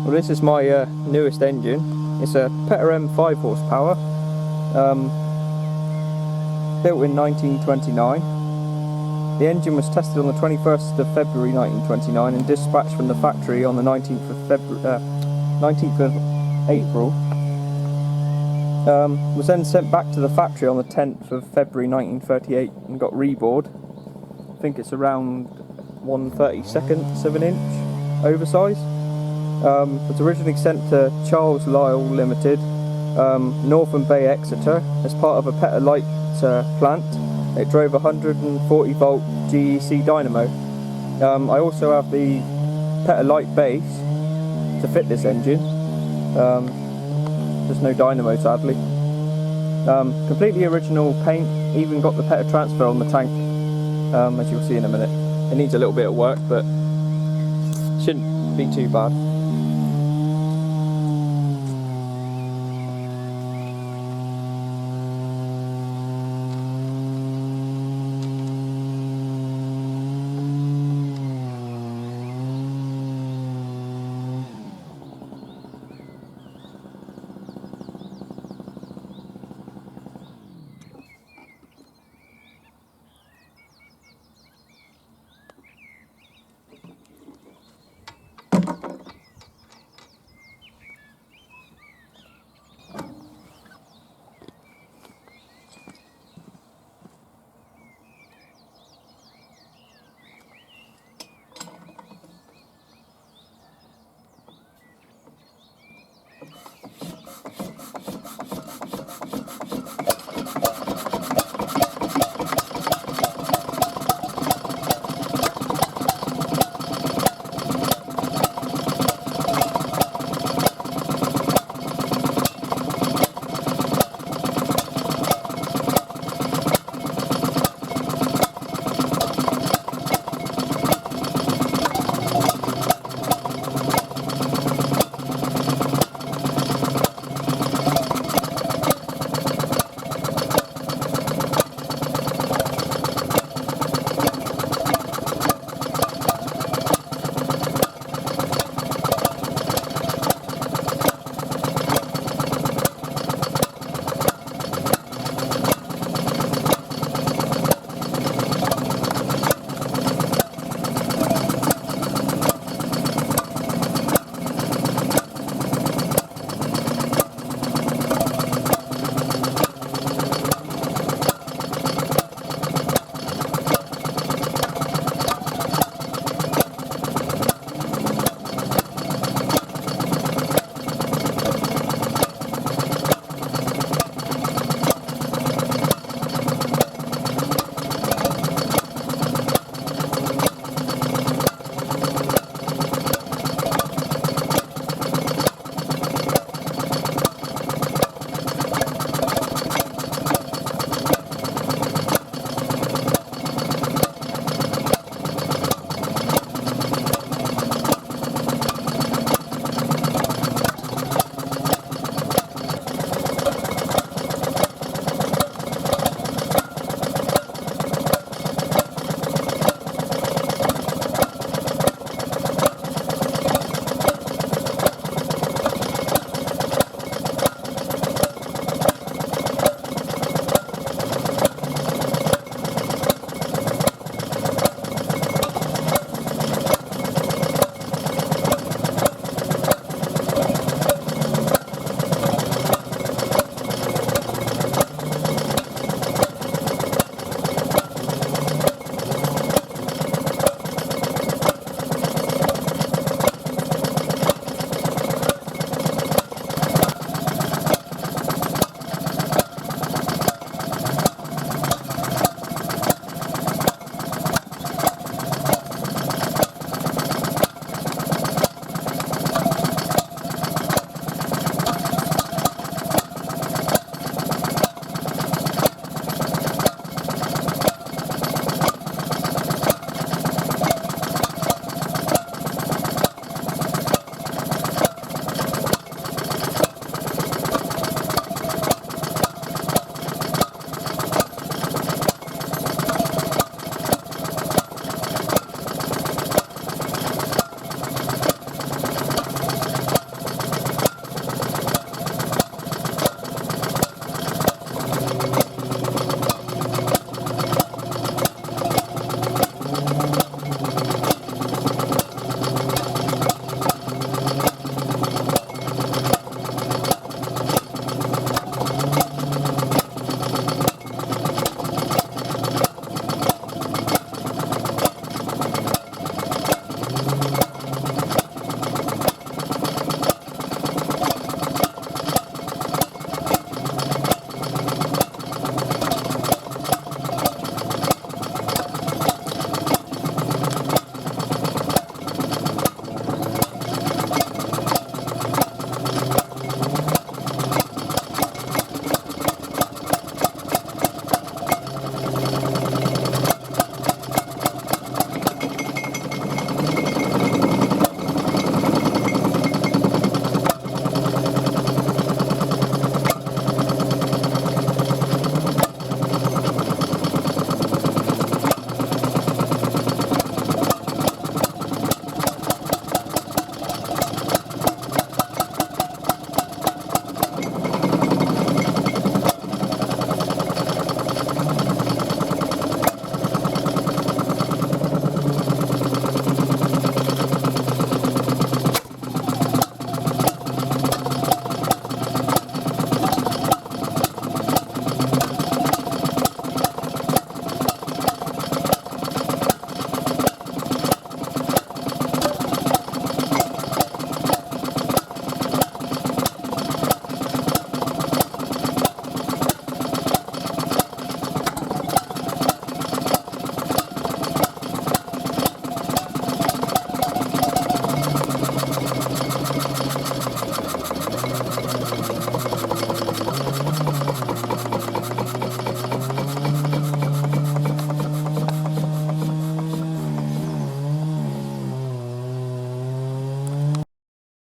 Well, this is my newest engine. It's a Petter M 5 horsepower, built in 1929. The engine was tested on the 21st of February 1929 and dispatched from the factory on the 19th of April. Was then sent back to the factory on the 10th of February 1938 and got rebored. I think it's around 1/32 of an inch oversize. Was originally sent to Charles Lyell Ltd, Northern Bay, Exeter, as part of a Petter Light plant. It drove a 140 volt GEC dynamo. I also have the Petter Light base to fit this engine. There's no dynamo, sadly. Completely original paint, even got the Petter transfer on the tank, as you'll see in a minute. It needs a little bit of work, but shouldn't be too bad.